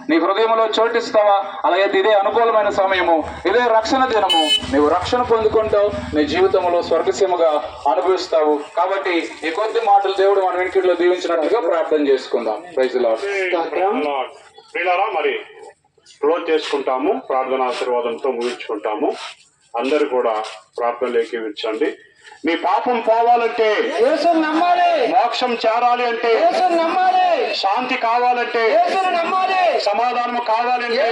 నీ హృదయంలో చోటిస్తావా? అలాగే ఇదే అనుకూలమైన సమయము, ఇదే రక్షణ దినము. నీవు రక్షణ పొందుకుంటావు, నీ జీవితంలో స్వర్గసీమగా అనుభవిస్తావు. కాబట్టి ఈ కొద్ది మాటలు దేవుడు మన వెనుకట్లో దీవించినట్టుగా ప్రార్థన చేసుకుందాం. Praise the lord. ప్రియులారా, మరి క్లోజ్ చేసుకుంటాము, ప్రార్థన ఆశీర్వాదంతో ముగించుకుంటాము. అందరూ కూడా ప్రార్థనలోకి విచ్చండి. మీ పాపం పోవాలంటే, మోక్షం చేరాలి అంటే, శాంతి కావాలంటే, సమాధానం కావాలంటే,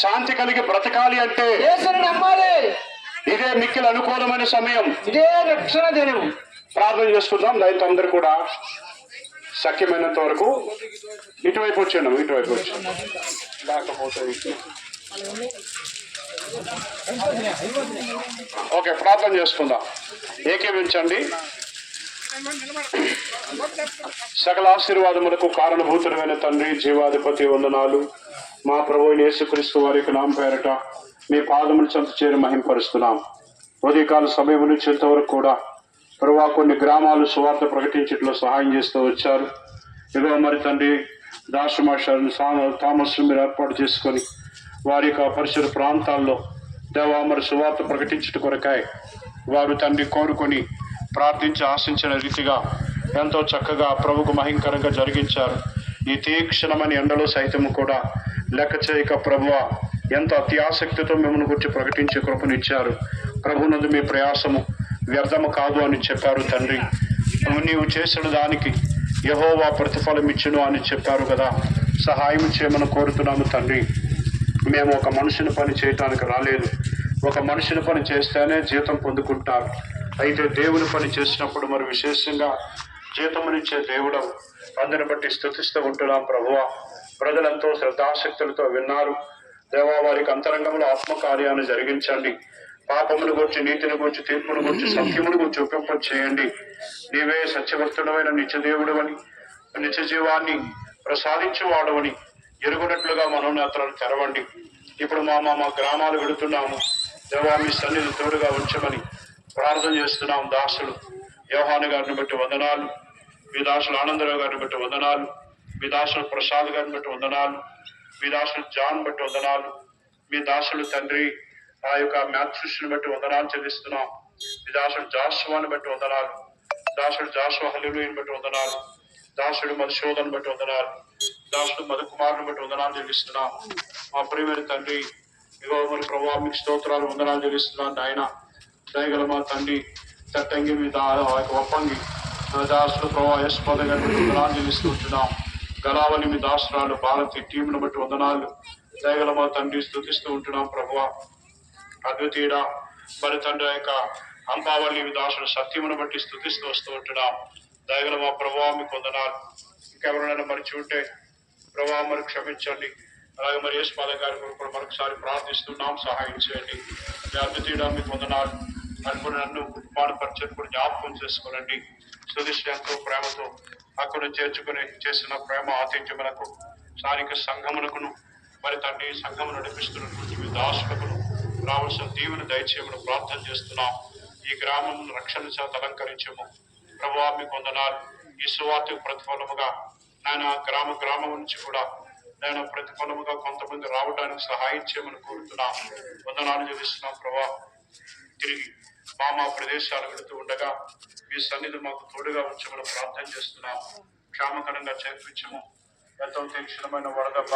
శాంతి కలిగి బ్రతకాలి అంటే ఇదే మిక్కిలి అనుకూలమైన సమయం, ఇదే రక్షణ దినం. ప్రార్థన చేసుకుందాం. దయతో అందరూ కూడా సఖ్యమైనంత వరకు ఇటువైపు వచ్చాను, ఇటువైపు వచ్చాను. లేకపోతే ఓకే, ప్రార్థన చేసుకుందాం. ఏకీవించండి. సకల ఆశీర్వాదములకు కారణభూతుడమైన తండ్రి, జీవాధిపతి, వందనాలు. మా ప్రభువైన యేసుక్రీస్తు వారికి నామ పేరట మీ పాదములు చెంత చేరి మహింపరుస్తున్నాం. ఉదయకాల సమయం నుంచి ఇంతవరకు కూడా ప్రభువా కొన్ని గ్రామాలు సువార్త ప్రకటించట్లో సహాయం చేస్తూ వచ్చారు. ఇదిగో మరి తండ్రి, దాసమాషాలను థామస్ను మీరు ఏర్పాటు చేసుకొని వారి యొక్క పరిసర ప్రాంతాల్లో దేవా మరి సువార్త ప్రకటించట కొరకాయ వారు తండ్రి కోరుకొని ప్రార్థించి ఆశించిన రీతిగా ఎంతో చక్కగా ప్రభుకు మహింకరంగా జరిగించారు. ఈ తీక్షణమైన ఎండలో సైతము కూడా లెక్క చేయక ప్రభువ ఎంతో అత్యాసక్తితో మిమ్మల్ని గురించి ప్రకటించే కృపనిచ్చారు. ప్రభునందు మీ ప్రయాసము వ్యర్థము కాదు అని చెప్పారు తండ్రి. నీవు చేసిన దానికి యెహోవా ప్రతిఫలం ఇచ్చును అని చెప్పారు కదా. సహాయం చేయమని కోరుతున్నాము తండ్రి. మేము ఒక మనుషుని పని చేయటానికి రాలేదు. ఒక మనుషుని పని చేస్తేనే జీతం పొందుకుంటారు. అయితే దేవుని పని చేసినప్పుడు మరి విశేషంగా జీతమునిచ్చే దేవుడు. అందుని బట్టి స్తుతిస్తూ ఉంటున్నాం ప్రభువా. ప్రజలంతో శ్రద్ధాశక్తులతో విన్నారు దేవా. వారికి అంతరంగంలో ఆత్మకార్యాన్ని జరిగించండి. పాపమును గురించి, నీతిని గురించి, తీర్పును గురించి, సత్యమును గురించి ఒప్పింప చేయండి. నీవే సత్యవర్తుడమైన నిత్యదేవుడు అని, నిత్య జీవాన్ని ప్రసాదించేవాడవని ఎరుగునట్లుగా మనోనేత్రాలు తెరవండి. ఇప్పుడు మా గ్రామాలు వెళుతున్నాము దేవా, మీ సన్నిధి తోడుగా ఉంచమని ప్రార్థన చేస్తున్నాం. దాసులు యోహాను గారిని బట్టి వందనాలు, మీ దాసులు ఆనందరావు గారిని బట్టి వందనాలు, మీ దాసులు ప్రసాద్ గారిని బట్టి వందనాలు, మీ దాసులు జాన్ బట్టి వందనాలు, మీ దాసులు తండ్రి ఆ యొక్క మ్యాథ్యూస్ని బట్టి వందనాలు చెల్లిస్తున్నాం. మీ దాసుడు జాషువాని బట్టి వందనాలు, దాసుడు జాషువా హల్లెలూయాని బట్టి వందనాలు, దాసుడు మధుశోధను బట్టి వందనాలు, దాసుడు మధుకుమారుని బట్టి వందనాలు చెల్లిస్తున్నాం. మా ప్రియమైన తండ్రి, ఇగో మరి ప్రభావ మీకు స్తోత్రాలు, వందనాలు చెల్లిస్తున్నాను. ఆయన దయగల మా తండ్రి తట్టంగి మీద ఒప్పంగి దాసుడు ప్రభావ యశ్పద గారి బట్టి వందనాలు చెల్లిస్తూ ఉంటున్నాం. గలావలి మీ దాసురాలు భారతి టీంను బట్టి వందనాలు దయగల మా తండ్రి స్తుతిస్తూ ఉంటున్నాం. ప్రభువ అద్వితీయుడ మరి తండ్రి యొక్క అంబావల్లి మీ దాసుడు సత్యమును బట్టి స్తుతిస్తూ వస్తూ ఉంటున్నాం. దయగల మా ప్రభువ మీకు వందనాలు. ఇంకెవరైనా మరిచి ఉంటే ప్రభావ మరి క్షమించండి. అలాగే మరి యశ్పద గారి కూడా మరొకసారి ప్రార్థిస్తున్నాం, సహాయం చేయండి. మీ అద్వితీయుడ మీకు వందనాలు. అనుకుని నన్ను కుటుంబాన్ని పరిచయం కూడా జ్ఞాపకం చేసుకోనండి. సుదిష్టి ఎంతో ప్రేమతో అక్కడ చేర్చుకుని చేసిన ప్రేమ ఆతిథ్యములకు, స్థానిక సంఘమునకును మరి తండ్రి సంఘము నడిపిస్తున్నటువంటి మీ దాసులకును రావాల్సిన దీవెన దయచేయమని ప్రార్థన చేస్తున్నాం. ఈ గ్రామం రక్షణ చేత అలంకరించము ప్రభువా మీకు వందనాలు. ఈ సువార్తకు ప్రతిఫలముగా నేను గ్రామం నుంచి కూడా నేను ప్రతిఫలముగా కొంతమంది రావడానికి సహాయం చేయమని కోరుతున్నాం. వందనాలు చెల్లిస్తున్నాం ప్రభా. తిరిగి మా ప్రదేశాలు వెళుతూ ఉండగా మీ సన్నిధి మాకు తోడుగా ఉంచమని ప్రార్థన చేస్తున్నాం. క్షేమకరంగా చేర్పించము. ఎంతో తీక్షణమైన వరదబ్బ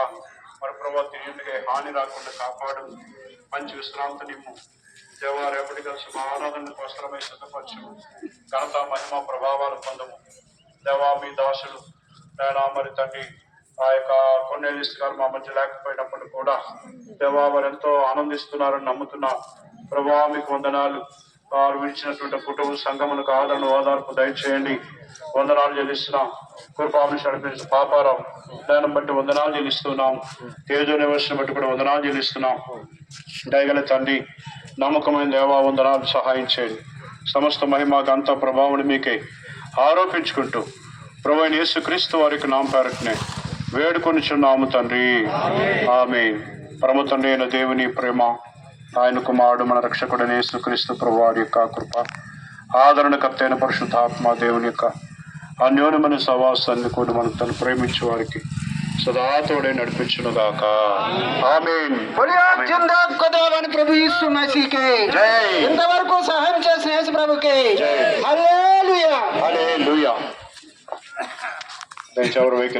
మరి ప్రభావ తిరిగి హాని రాకుండా కాపాడు. మంచి విశ్రాంతి నిమ్ము దేవా. రేపటి కలిసి మా ఆరాధనకు అవసరమై సిద్ధపరచము. ఘనత మహిమ ప్రభావాలు పొందము దేవా. మీ దాసులు నేను మరి తండ్రి ఆ యొక్క కొన్నేలిస్ట్ గారు మా మధ్య లేకపోయినప్పుడు కూడా దేవా వారు ఎంతో ఆనందిస్తున్నారని నమ్ముతున్నాం. ప్రభావ మీకు వందనాలు. వారు విడిచినటువంటి కుటుంబ సంఘములకు ఆదరణ ఓదార్పు దయచేయండి. వందనాలు చెల్లిస్తున్నాం. కృపాభిష్ నడిపించిన పాపారావు దాన్ని బట్టి వందనాలు చెల్లిస్తున్నాం. తేజో నివర్సన బట్టి కూడా వందనాలు చెల్లిస్తున్నాం. దయగల తండ్రి నమ్మకమైన దేవా వందనాలు సహాయం చేయండి. సమస్త మహిమ గంత ప్రభావం మీకే ఆరోపించుకుంటూ ప్రభువైన యేసుక్రీస్తు వారికి నామ పేరటనే వేడుకొనిచున్నాము తండ్రి. ఆమేన్. పరమ తండ్రి అయిన దేవుని ప్రేమ, ఆయన కుమారుడు మన రక్షకుడైన యేసుక్రీస్తు ప్రభువారి యొక్క కృప, ఆదరణకర్త అయిన పరిశుద్ధాత్మ దేవుని యొక్క అన్యోన్యమైన సహవాసాన్ని కూడా మనం తను ప్రేమించే వారికి సదా తోడే నడిపించును గాక. ఆమేన్. ప్రభు యేసు మసీకే జై. ఇంతవరకు సహాయం చేసిన యేసు ప్రభుకే జై. హల్లెలూయా. హల్లెలూయా. దయచేసి ఎవరు